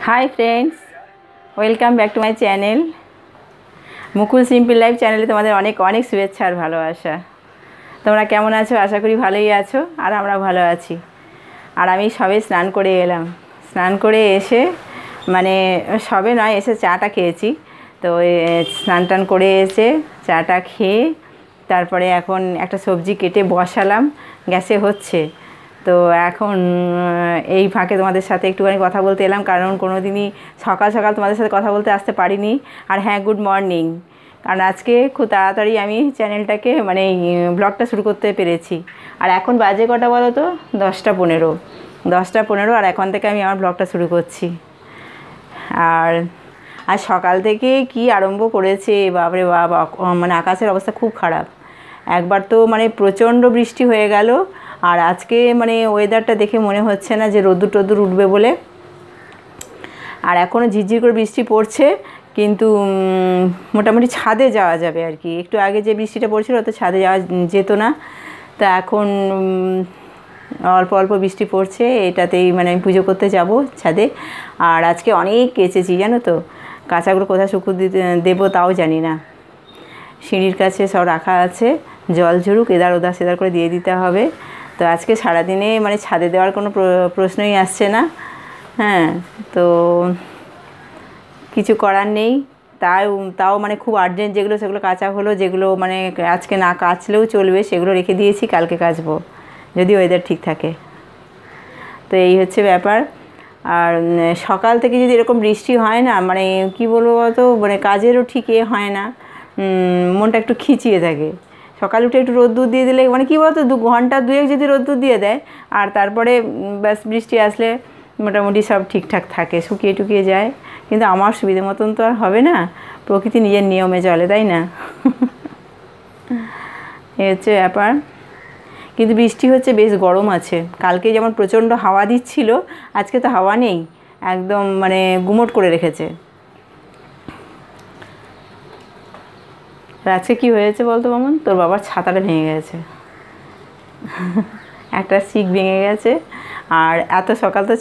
High friends welcome back to my channel Mukul simple life चैनले तुम्हारे अनेक अनेक शुभेच्छा और भालोबासा। তোমরা কেমন আছো? আশা করি ভালোই আছো আর আমরা ভালো আছি। আর আমি সবে স্নান করে এলাম। স্নান করে এসে মানে সবে নয় এসে চাটা খেয়েছি। তো স্নান টান করে এসে চাটা খেয়ে তারপরে এখন একটা সবজি কেটে বসালাম, গ্যাসে হচ্ছে। তো এখন এই ফাঁকে তোমাদের সাথে একটুখানি কথা বলতে এলাম, কারণ কোনো দিনই সকাল সকাল তোমাদের সাথে কথা বলতে আসতে পারিনি। আর হ্যাঁ, গুড মর্নিং, কারণ আজকে খুব তাড়াতাড়ি আমি চ্যানেলটাকে মানে ব্লগটা শুরু করতে পেরেছি। আর এখন বাজে কটা বলো তো? 10টা 15 আর এখন থেকে আমি আমার ব্লগটা শুরু করছি। আর আজ সকাল থেকে কি আরম্ভ করেছে বাপরে বাপ, মানে আকাশের অবস্থা খুব খারাপ। একবার তো মানে প্রচণ্ড বৃষ্টি হয়ে গেল, আর আজকে মানে ওয়েদারটা দেখে মনে হচ্ছে না যে রোদ্দুর টোদ্দুর উঠবে বলে। আর এখনও ঝিরঝির করে বৃষ্টি পড়ছে, কিন্তু মোটামুটি ছাদে যাওয়া যাবে আর কি। একটু আগে যে বৃষ্টিটা পড়ছিল তো ছাদে যাওয়া যেত না, তা এখন অল্প অল্প বৃষ্টি পড়ছে, এটাতেই মানে আমি পুজো করতে যাব ছাদে। আর আজকে অনেক কেচেছি জানো তো, কাঁচাগুলো কোথায় শুকুতে দেবো তাও জানি না। সিঁড়ির কাছে সব রাখা আছে, জল ঝরুক এদার ওদার সেদার করে দিয়ে দিতে হবে। তো আজকে সারাদিনে মানে ছাদে দেওয়ার কোনো প্রশ্নই আসছে না। হ্যাঁ, তো কিছু করার নেই। তাও মানে খুব আর্জেন্ট যেগুলো সেগুলো কাচা হলো, যেগুলো মানে আজকে না কাচলেও চলবে সেগুলো রেখে দিয়েছি, কালকে কাচবো যদি ওয়েদার ঠিক থাকে। তো এই হচ্ছে ব্যাপার। আর সকাল থেকে যদি এরকম বৃষ্টি হয় না, মানে কি বলবো বলতো, মানে কাজেরও ঠিক হয় না, মনটা একটু খিচিয়ে থাকে। সকালে উঠে একটু রোদ্দুর দিয়ে দিলে মানে কী বলতো, 2 ঘন্টা 2 যদি রোদ্দুর দিয়ে দেয়, আর তারপরে ব্যাস বৃষ্টি আসলে মোটামুটি সব ঠিকঠাক থাকে, শুকিয়ে টুকিয়ে যায়। কিন্তু আমার সুবিধে মতন তো আর হবে না, প্রকৃতি নিজের নিয়মে চলে, তাই না? এই হচ্ছে ব্যাপার। কিন্তু বৃষ্টি হচ্ছে, বেশ গরম আছে। কালকে যেমন প্রচণ্ড হাওয়া দিচ্ছিল, আজকে তো হাওয়া নেই, একদম মানে গুমোট করে রেখেছে। আজকে কী হয়েছে বলতো মামুন? তোর বাবার ছাতাটা ভেঙে গেছে, একটা শিক ভেঙে গেছে। আর এত সকাল তো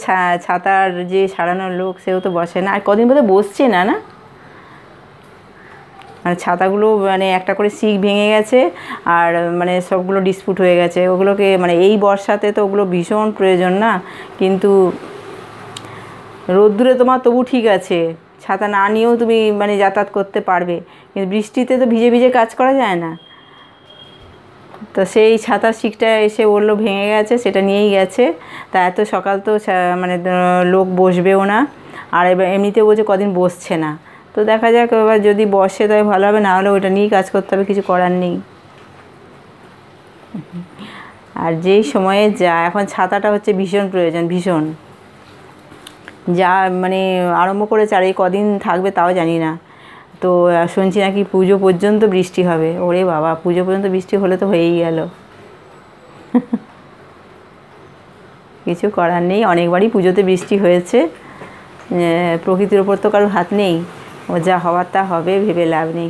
ছাতার যে সারানোর লোক সেও তো বসে না, আর কদিন বোধহয় বসছে না না মানে ছাতাগুলো মানে একটা করে শিক ভেঙে গেছে, আর মানে সবগুলো ডিসপুট হয়ে গেছে। ওগুলোকে মানে এই বর্ষাতে তো ওগুলো ভীষণ প্রয়োজন না, কিন্তু রোদ্দুরে তোমার তবু ঠিক আছে, ছাতা না নিয়েও তুমি মানে যাতায়াত করতে পারবে, কিন্তু বৃষ্টিতে তো ভিজে ভিজে কাজ করা যায় না। তো সেই ছাতার শিকটা এসে বললো ভেঙে গেছে, সেটা নিয়েই গেছে। তা এত সকাল তো মানে লোক বসবেও না, আর এবার এমনিতে বলছে কদিন বসছে না। তো দেখা যাক, এবার যদি বসে তবে ভালো হবে, না হলে ওটা নিয়েই কাজ করতে হবে, কিছু করার নেই। আর যেই সময়ে যা এখন ছাতাটা হচ্ছে ভীষণ প্রয়োজন, ভীষণ। যা মানে আরম্ভ করেছে, আর এই কদিন থাকবে তাও জানি না। তো শুনছি নাকি পুজো পর্যন্ত বৃষ্টি হবে। ওরে বাবা, পুজো পর্যন্ত বৃষ্টি হলে তো হয়েই গেল। কিছু করার নেই, অনেকবারই পুজোতে বৃষ্টি হয়েছে। প্রকৃতির ওপর তো কারোর হাত নেই, ও যা হওয়ার তা হবে, ভেবে লাভ নেই।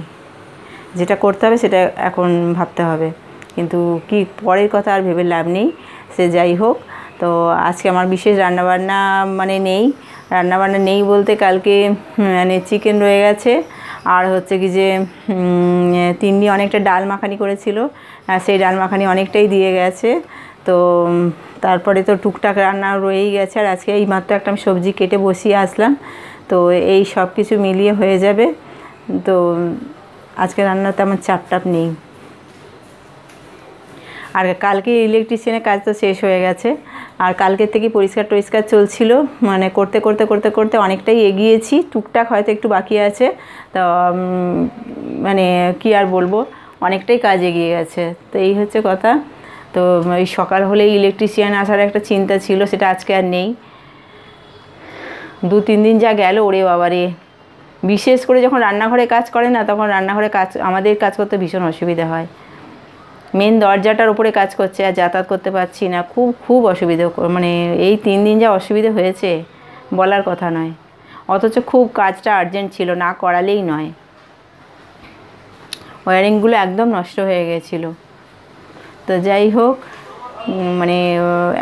যেটা করতে হবে সেটা এখন ভাবতে হবে, কিন্তু কি পরের কথা আর ভেবে লাভ নেই। সে যাই হোক, তো আজকে আমার বিশেষ রান্নাবান্না মানে নেই। রান্নাবান্না নেই বলতে কালকে মানে চিকেন রয়ে গেছে, আর হচ্ছে কি যে তিন্নি অনেকটা ডাল মাখানি করেছিল, সেই ডাল মাখানি অনেকটাই দিয়ে গেছে। তো তারপরে তো টুকটাক রান্না রয়েই গেছে, আর আজকে এই মাত্র একটা আমি সবজি কেটে বসিয়ে আসলাম। তো এই সব কিছু মিলিয়ে হয়ে যাবে। তো আজকে রান্না তেমন চাপ নেই। আর কালকে ইলেকট্রিশিয়ানের কাজ তো শেষ হয়ে গেছে, আর কালকের থেকে পরিষ্কার টরিষ্কার চলছিল, মানে করতে করতে করতে করতে অনেকটাই এগিয়েছি। টুকটাক হয়তো একটু বাকি আছে, তো মানে কি আর বলবো, অনেকটাই কাজ এগিয়ে গেছে। তো এই হচ্ছে কথা। তো এই সকাল হলেই ইলেকট্রিশিয়ান আসার একটা চিন্তা ছিল, সেটা আজকে আর নেই। 2-3 দিন যা গেল, ওরে বাবারে, বিশেষ করে যখন রান্নাঘরে কাজ করে না, তখন রান্নাঘরে আমাদের কাজ করতে ভীষণ অসুবিধা হয়। মেন দরজাটার উপরে কাজ করছে, আর যাতায়াত করতে পারছি না, খুব খুব অসুবিধা। মানে এই 3 দিন যা অসুবিধা হয়েছে বলার কথা নয়, অথচ খুব কাজটা আর্জেন্ট ছিল, না করালেই নয়। ওয়্যারিংগুলো একদম নষ্ট হয়ে গেছিলো। তো যাই হোক, মানে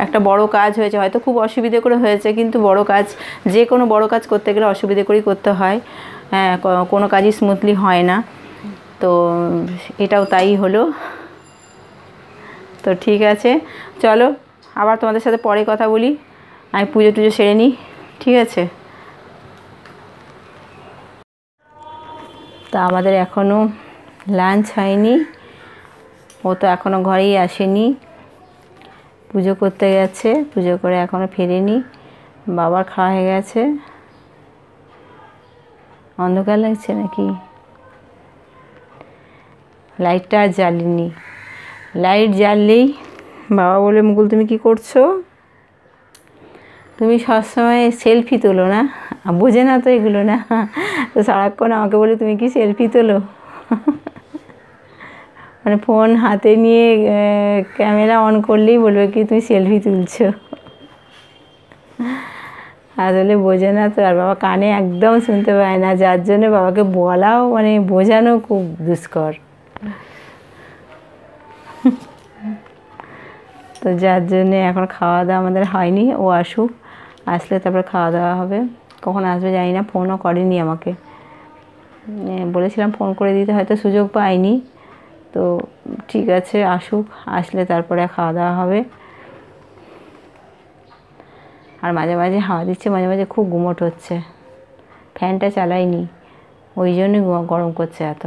একটা বড় কাজ হয়েছে, হয়তো খুব অসুবিধে করে হয়েছে, কিন্তু বড় কাজ, যে কোনো বড় কাজ করতে গেলে অসুবিধে করেই করতে হয়। হ্যাঁ, কোনো কাজই স্মুথলি হয় না। তো এটাও তাই হলো। তো ঠিক আছে, চলো আবার তোমাদের সাথে পরে কথা বলি। আমি পুজো টুজো সেরে নিই, ঠিক আছে? তা আমাদের এখনও লাঞ্চ হয়নি, ও তো এখনও ঘরেই আসেনি, পুজো করতে গেছে, পুজো করে এখনও ফেরেনি। বাবার খাওয়া হয়ে গেছে। অন্ধকার লাগছে নাকি? লাইটটা আর জ্বালিনি, লাইট জ্বাললেই বাবা বলে, মুকুল তুমি কি করছো? তুমি সবসময় সেলফি তোলো না, বোঝে না তো এগুলো না, তো সারাক্ষণ আমাকে বলে তুমি কি সেলফি তোলো? মানে ফোন হাতে নিয়ে ক্যামেরা অন করলেই বলবে কি তুমি সেলফি তুলছো। আসলে বোঝে না তো, আর বাবা কানে একদম শুনতে পায় না, যার জন্য বাবাকে বলাও মানে বোঝানো খুব দুষ্কর। তো যার জন্যে এখন খাওয়া দাওয়া আমাদের হয়নি, ও আসুক, আসলে তারপরে খাওয়া দাওয়া হবে। কখন আসবে জানি না, ফোনও করেনি আমাকে, বলেছিলাম ফোন করে দিতে, হয়তো সুযোগ পাইনি। তো ঠিক আছে, আসুক, আসলে তারপরে খাওয়া দাওয়া হবে। আর মাঝে মাঝে হাওয়া দিচ্ছে, মাঝে মাঝে খুব গুমোট হচ্ছে, ফ্যানটা চালাইনি, ওই জন্যই গরম করছে এত।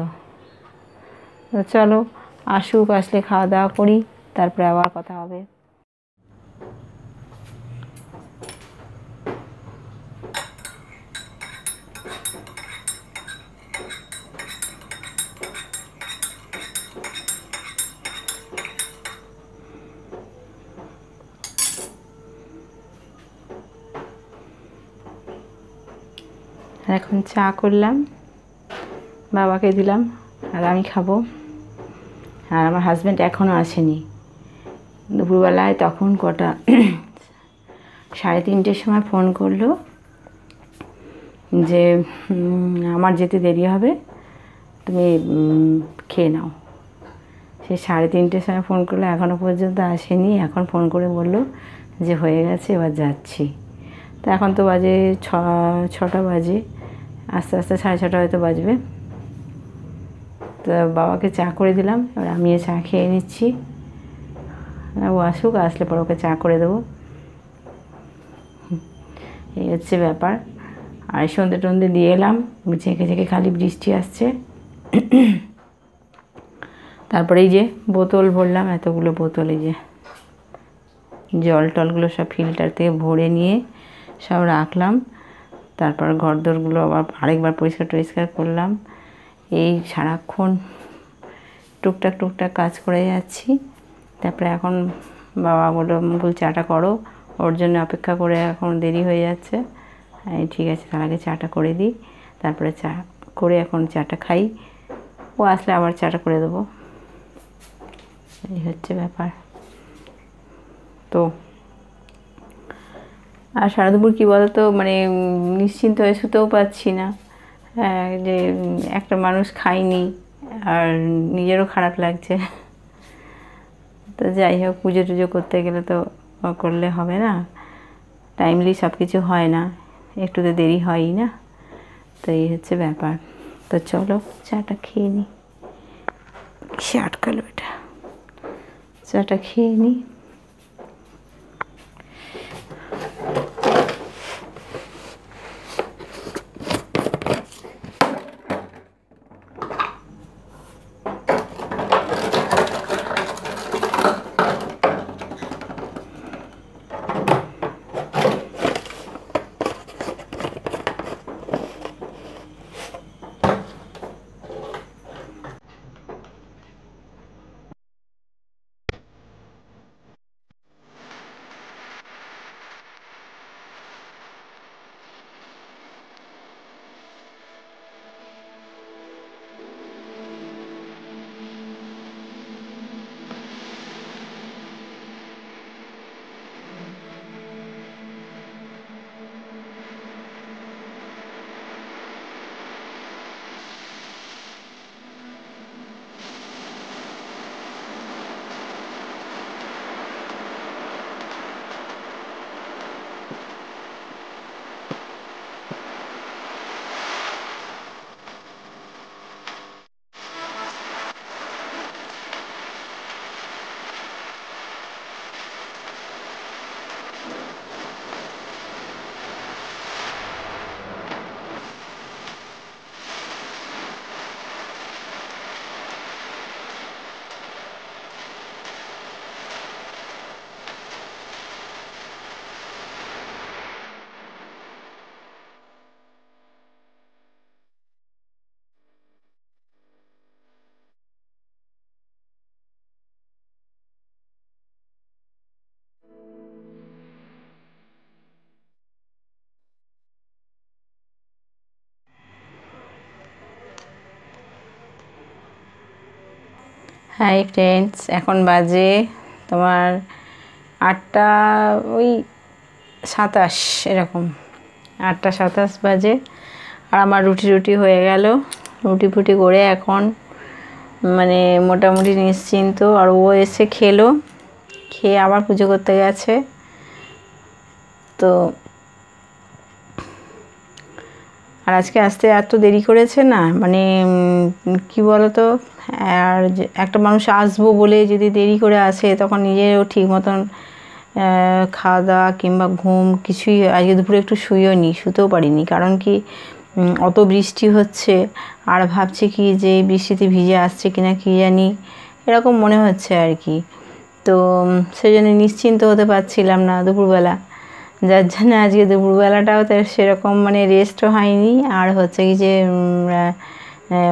তো চলো আসুক, আসলে খাওয়া দাওয়া করি, তারপরে আবার কথা হবে। এখন চা করলাম, বাবাকে দিলাম, আর আমি খাবো। আর আমার হাজব্যান্ড এখনও আসেনি। দুপুরবেলায় তখন কটা 3:30টার সময় ফোন করলো যে আমার যেতে দেরি হবে, তুমি খেয়ে নাও। সে 3:30টার সময় ফোন করলো, এখনও পর্যন্ত আসেনি। এখন ফোন করে বললো যে হয়ে গেছে, এবার যাচ্ছি। তো এখন তো বাজে 6টা বাজে, আস্তে আস্তে 6:30 হয়তো বাজবে। তো বাবাকে চা করে দিলাম, এবার আমিও চা খেয়ে নিচ্ছি। ও আসুক, আসলে পরে ওকে চা করে দেবো, এই হচ্ছে ব্যাপার। আর সন্ধ্যে টন্ধে দিয়ে এলাম, ঝেঁকে ঝেঁকে খালি বৃষ্টি আসছে। তারপরে এই যে বোতল ভরলাম, এতগুলো বোতল, এই যে জল টলগুলো সব ফিল্টার থেকে ভরে নিয়ে সব রাখলাম। তারপর ঘরদোরগুলো আবার আরেকবার পরিষ্কার টরিষ্কার করলাম। এই সারাক্ষণ টুকটাক টুকটাক কাজ করে যাচ্ছি। তারপরে এখন বাবা বললো, মুকুল চাটা করো, ওর জন্য অপেক্ষা করে এখন দেরি হয়ে যাচ্ছে। ঠিক আছে, তার আগে চাটা করে দিই, তারপরে চা করে এখন চাটা খাই, ও আসলে আবার চাটা করে দেবো। এই হচ্ছে ব্যাপার। তো আর সারা দুপুর কী বলতো, মানে নিশ্চিন্ত হয়ে শুতেও পাচ্ছি না। যে একটা মানুষ খায়নি, আর নিজেরও খারাপ লাগছে। তো যাই হোক, পুজো টুজো করতে গেলে তো করলে হবে না, টাইমলি সব কিছু হয় না, একটু তো দেরি হয়ই না। তো এই হচ্ছে ব্যাপার। তো চলো চাটা খেয়ে নিই। সে আটকালো এটা, চাটা খেয়ে নিই। হাই ফ্রেন্ডস, এখন বাজে তোমার 8টা ওই 27 এরকম, 8টা 27 বাজে। আর আমার রুটি হয়ে গেল। রুটি ফুটি করে এখন মানে মোটামুটি নিশ্চিন্ত। আর ও এসে খেলো, খেয়ে আবার পুজো করতে গেছে। তো আর আজকে আসতে এত দেরি করেছে না, মানে কি বলো তো, আর একটা মানুষ আসবো বলে যদি দেরি করে আসে তখন নিজেরও ঠিক মতন খাওয়া দাওয়া কিংবা ঘুম কিছুই, আজকে দুপুরে একটু শুয়েও নি, শুতেও পারিনি। কারণ কি অত বৃষ্টি হচ্ছে, আর ভাবছি কি যে বৃষ্টিতে ভিজে আসছে কিনা কি জানি, এরকম মনে হচ্ছে আর কি। তো সেই জন্য নিশ্চিন্ত হতে পারছিলাম না দুপুরবেলা, যার জন্য আজকে দুপুরবেলাটাও তো সেরকম মানে রেস্টও হয়নি। আর হচ্ছে কি যে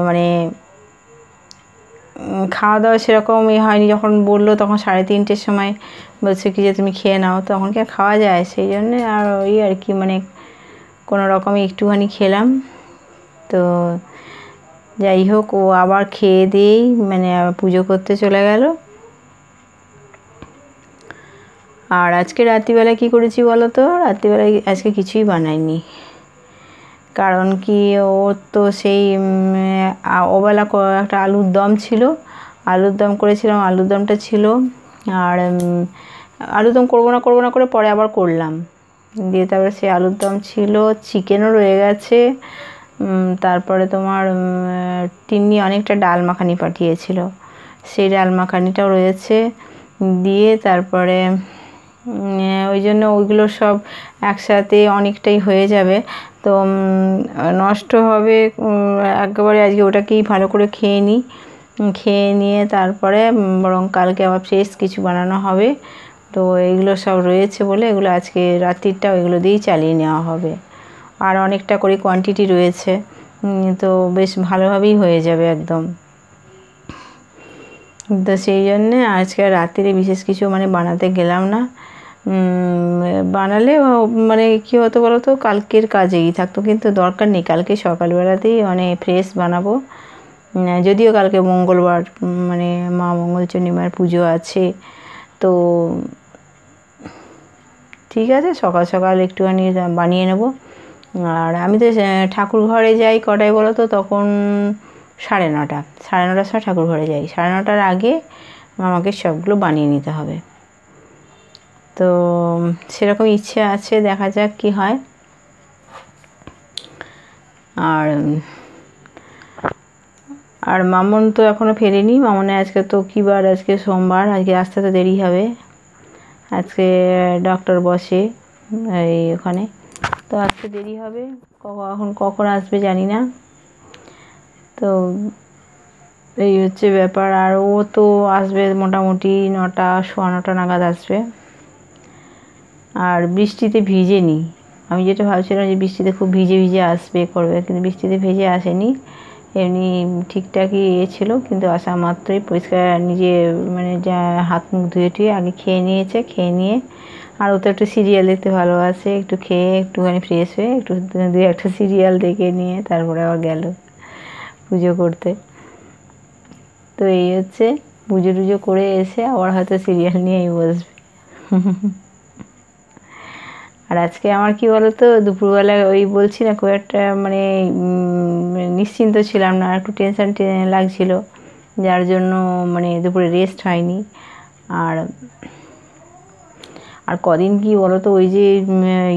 মানে খাওয়া দাওয়া সেরকম হয়নি। যখন বললো তখন 3:30-র সময় বলছে কি যে তুমি খেয়ে নাও, তখন কি আর খাওয়া যায়? সেই জন্যে আর ওই আর কি মানে কোনো রকমে একটুখানি খেলাম। তো যাই হোক, ও আবার খেয়ে দিয়েই মানে পুজো করতে চলে গেল। আর আজকে রাত্রিবেলা কি করেছি বলো তো? রাত্রিবেলায় আজকে কিছুই বানাইনি। কারণ কি ওর তো সেই ওবেলা একটা আলুর দম ছিল, আলুর দম করেছিলাম, আলুর দমটা ছিল। আর আলুর দম করবো না করে পরে আবার করলাম। দিয়ে তারপরে সেই আলুর দম ছিল, চিকেনও রয়ে গেছে। তারপরে তোমার তিন্নি অনেকটা ডাল মাখানি পাঠিয়েছিল, সেই ডাল মাখানিটাও রয়েছে। দিয়ে তারপরে ওই জন্য ওইগুলো সব একসাথে অনেকটাই হয়ে যাবে, তো নষ্ট হবে একেবারে। আজকে ওটাকেই ভালো করে খেয়ে নিই, খেয়ে নিয়ে তারপরে বরং কালকে আবার ফ্রেশ কিছু বানানো হবে। তো এগুলো সব রয়েছে বলে এগুলো আজকে রাত্রিটাও এগুলো দিয়েই চালিয়ে নেওয়া হবে। আর অনেকটা করে কোয়ান্টিটি রয়েছে, তো বেশ ভালোভাবেই হয়ে যাবে একদম। তো সেই জন্যে আজকে রাত্রিরে বিশেষ কিছু মানে বানাতে গেলাম না। বানালে মানে কী হতো বলো তো, কালকের কাজেই থাকতো, কিন্তু দরকার নেই। কালকে সকালবেলাতেই মানে ফ্রেশ বানাবো। যদিও কালকে মঙ্গলবার, মানে মা মঙ্গলচণ্ডী মায়ের পুজো আছে, তো ঠিক আছে সকাল সকাল একটুখানি বানিয়ে নেব। আর আমি তো ঠাকুর ঘরে যাই কটায় বলো তো? তখন 9:30, 9:30টার সময় ঠাকুর ঘরে যাই। 9:30টার আগে আমাকে সবগুলো বানিয়ে নিতে হবে। তো সেরকম ইচ্ছে আছে, দেখা যাক কি হয়। আর আর মামন তো এখনও ফেরেনি। মামনের আজকে তো কী বার? আজকে সোমবার, আজকে আসতে তো দেরি হবে। আজকে ডক্টর বসে এই ওখানে, তো আজকে দেরি হবে। এখন কখন আসবে জানি না। তো এই হচ্ছে ব্যাপার। আর ও তো আসবে মোটামুটি 9টা, 9:15 নাগাদ আসবে। আর বৃষ্টিতে ভিজেনি। আমি যেটা ভাবছিলাম যে বৃষ্টিতে খুব ভিজে ভিজে আসবে করবে, কিন্তু বৃষ্টিতে ভিজে আসেনি, এমনি ঠিকঠাকই ছিল। কিন্তু আসা মাত্রই পরিষ্কার নিজে মানে যা হাত মুখ ধুয়ে টুয়ে আগে খেয়ে নিয়েছে। খেয়ে নিয়ে আর ও তো একটু সিরিয়াল দেখতে ভালোবাসে, একটু খেয়ে একটুখানি ফ্রেশ হয়ে একটু 2-1টা সিরিয়াল দেখে নিয়ে তারপরে আবার গেল পুজো করতে। তো এই হচ্ছে, পুজো টুজো করে এসে আবার হয়তো সিরিয়াল নিয়েই বসবে। আর আজকে আমার কি বলো তো, দুপুরবেলা ওই বলছি না খুব একটা মানে নিশ্চিন্ত ছিলাম না, একটু টেনশন লাগছিল, যার জন্য মানে দুপুরে রেস্ট হয়নি। আর আর কদিন কি বলো তো, ওই যে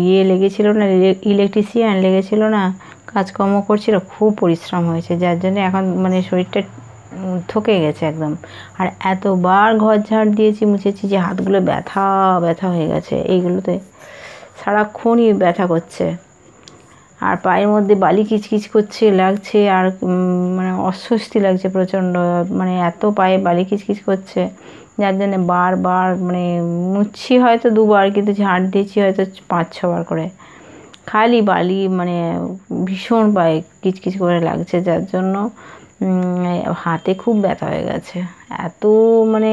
ইয়ে লেগেছিল না, ইলেকট্রিশিয়ান লেগেছিল না, কাজকর্ম করছিল, খুব পরিশ্রম হয়েছে, যার জন্য এখন মানে শরীরটা থকে গেছে একদম। আর এতবার ঘর ঝাড় দিয়েছি, মুছেছি যে হাতগুলো ব্যথা ব্যথা হয়ে গেছে। এইগুলোতে সারাক্ষণই ব্যথা করছে। আর পায়ের মধ্যে বালি কিচকিচ করছে লাগছে, আর মানে অস্বস্তি লাগছে প্রচণ্ড, মানে এত পায়ে বালি কিচকিচ করছে, যার জন্যে বারবার মানে মুছছি হয়তো 2বার, কিন্তু ঝাড় দিয়েছি হয়তো 5-6বার করে। খালি বালি, মানে ভীষণ পায়ে কিচকিচ করে লাগছে, যার জন্য হাতে খুব ব্যথা হয়ে গেছে। এত মানে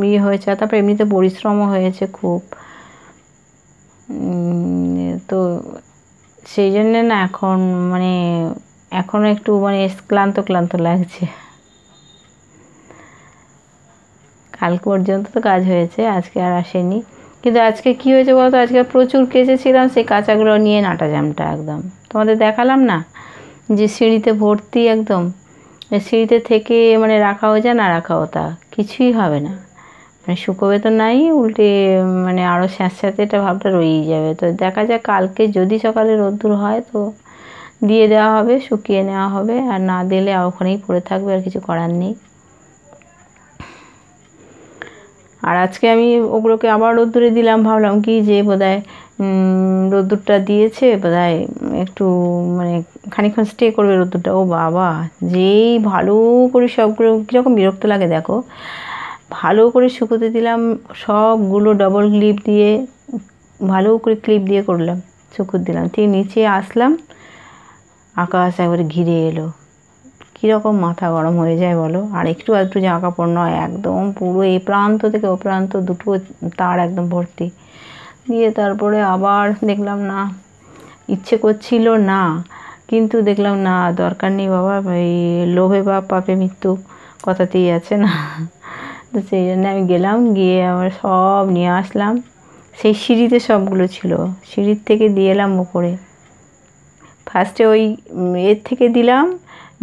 ইয়ে হয়েছে। তারপরে এমনিতে পরিশ্রমও হয়েছে খুব। তো সেই জন্যে না এখন মানে এখনও একটু মানে ক্লান্ত ক্লান্ত লাগছে। কালকে পর্যন্ত তো কাজ হয়েছে, আজকে আর আসেনি। কিন্তু আজকে কী হয়েছে বলতো, আজকে প্রচুর কেচেছিলাম, সেই কাঁচাগুলো নিয়ে নাটা জামটা একদম তোমাদের দেখালাম না, যে সিঁড়িতে ভর্তি একদম। সিঁড়িতে থেকে মানে রাখাও যা না রাখাও তা, কিছুই হবে না, মানে শুকোবে তো নাই, উল্টে মানে আরও স্যাঁতস্যাঁতে এটা ভাবটা রয়েই যাবে। তো দেখা যাক, কালকে যদি সকালে রোদ্দুর হয় তো দিয়ে দেওয়া হবে, শুকিয়ে নেওয়া হবে, আর না দিলে ওখানেই পড়ে থাকবে, আর কিছু করার নেই। আর আজকে আমি ওগুলোকে আবার রোদ্দুরে দিলাম, ভাবলাম কি যে বোধহয় রোদ্দুরটা দিয়েছে বোধহয় একটু মানে খানিকক্ষণ স্টে করবে রোদ্দুরটা। ও বাবা, যেই ভালো করে সবগুলো কীরকম বিরক্ত লাগে দেখো, ভালো করে শুকোতে দিলাম, সবগুলো ডবল ক্লিপ দিয়ে ভালো করে ক্লিপ দিয়ে করলাম, শুকোতে দিলাম, ঠিক নিচে আসলাম, আকাশ একবারে ঘিরে এলো, কীরকম মাথা গরম হয়ে যায় বলো। আর একটু আধটু জামা কাপড় নয়, একদম পুরো এই প্রান্ত থেকে ও প্রান্ত দুটো তার একদম ভর্তি। দিয়ে তারপরে আবার দেখলাম না, ইচ্ছে করছিল না, কিন্তু দেখলাম না, দরকার নেই বাবা, এই লোভে পাপ পাপে মৃত্যু কথাতেই আছে না। তো সেই জন্য আমি গেলাম, গিয়ে আমার সব নিয়ে আসলাম। সেই সিঁড়িতে সবগুলো ছিল, সিঁড়ির থেকে দিয়ে এলাম ওপরে। ফার্স্টে ওই এর থেকে দিলাম,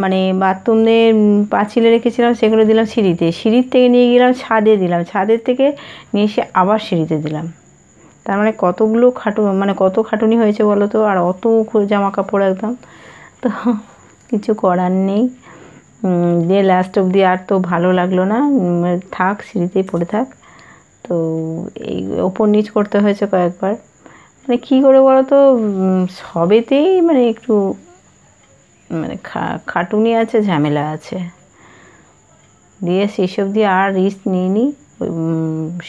মানে বাথরুমের পাঁচিলে রেখেছিলাম সেগুলো দিলাম সিঁড়িতে, সিঁড়ির থেকে নিয়ে গেলাম ছাদে দিলাম, ছাদের থেকে নিয়ে এসে আবার সিঁড়িতে দিলাম। তার মানে কতগুলো মানে কত খাটুনি হয়েছে বলো তো, আর অত জামা কাপড় একদম। তো কিছু করার নেই, দিয়ে লাস্ট অবধি আর তো ভালো লাগলো না, থাক সিঁড়িতেই পড়ে থাক। তো এই ওপর নিচ করতে হয়েছে কয়েকবার, মানে কী করে বলো তো, সবেতেই মানে একটু মানে খাটুনি আছে, ঝামেলা আছে। দিয়ে সেসব দিয়ে আর রিস্ক নিইনি, ওই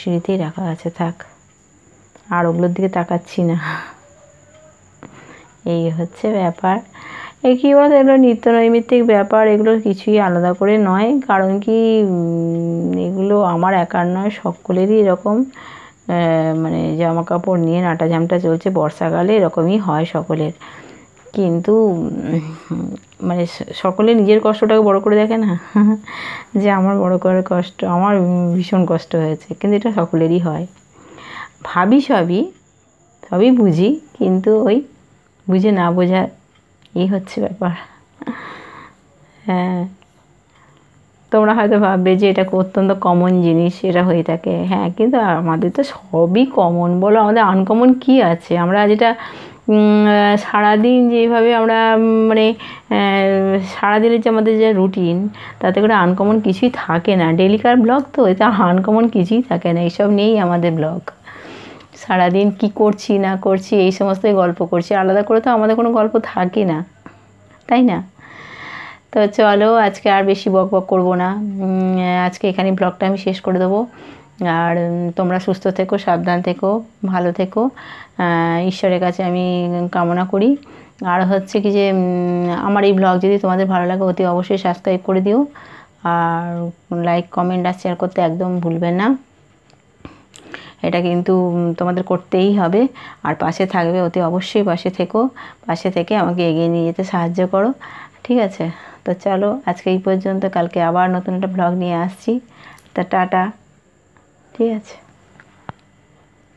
সিঁড়িতেই রাখা আছে, থাক, আর ওগুলোর দিকে তাকাচ্ছি না। এই হচ্ছে ব্যাপার। এই কী বলতো, এগুলো নিত্য নৈমিত্তিক ব্যাপার, এগুলো কিছুই আলাদা করে নয়। কারণ কি, এগুলো আমার একার নয়, সকলেরই এরকম মানে জামা কাপড় নিয়ে নাটা জামটা চলছে, বর্ষাকালে এরকমই হয় সকলের। কিন্তু মানে সকলে নিজের কষ্টটাকে বড় করে দেখে না, যে আমার বড় করে কষ্ট, আমার ভীষণ কষ্ট হয়েছে, কিন্তু এটা সকলেরই হয়। ভাবি সবই বুঝি, কিন্তু ওই বুঝে না বোঝা, এই হচ্ছে ব্যাপার। হ্যাঁ, তোমরা হয়তো ভাববে যে এটা অত্যন্ত কমন জিনিস, এটা হয়ে থাকে, হ্যাঁ, কিন্তু আমাদের তো সবই কমন বলো, আমাদের আনকমন কি আছে? আমরা যেটা সারাদিন যেভাবে আমরা মানে সারাদিনের যে আমাদের যে রুটিন, তাতে করে আনকমন কিছুই থাকে না। ডেলিকার ব্লগ তো, এটা আনকমন কিছুই থাকে না, এইসব নিয়েই আমাদের ব্লগ। সারাদিন কি করছি না করছি এই সমস্তই গল্প করছি, আলাদা করে তো আমাদের কোনো গল্প থাকে না, তাই না? তো চলো, আজকে আর বেশি বক বক করবো না, আজকে এখানে ব্লগটা আমি শেষ করে দেবো। আর তোমরা সুস্থ থেকো, সাবধান থেকো, ভালো থেকো, ঈশ্বরের কাছে আমি কামনা করি। আর হচ্ছে কি যে আমার এই ব্লগ যদি তোমাদের ভালো লাগে, অতি অবশ্যই সাবস্ক্রাইব করে দিও, আর লাইক কমেন্ট আর শেয়ার করতে একদম ভুলবে না, এটা কিন্তু তোমাদের করতেই হবে। আর পাশে থাকবে, অতি অবশ্যই পাশে থেকো, পাশে থেকে আমাকে এগিয়ে নিয়ে যেতে সাহায্য করো, ঠিক আছে? তো চলো, আজকে এই পর্যন্ত, কালকে আবার নতুন একটা ব্লগ নিয়ে আসছি। তা টাটা, ঠিক আছে।